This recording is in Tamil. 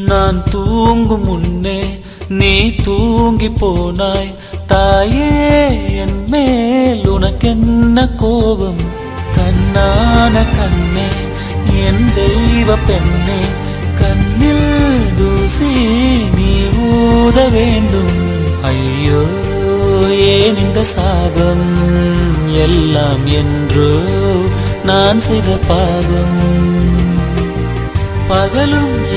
நான் தூங்கும் முன்னே நீ தூங்கி போனாய் தாயே, என் மேல் உனக்கென்ன கோபம்? கண்ணான கண்ணே, என் தெய்வ பெண்ணே, கண்ணில் தூசி நீ ஊத வேண்டும். ஐயோ, ஏன் இந்த சாபம்? எல்லாம் என்றோ நான் செய்த பாவம். பகலும்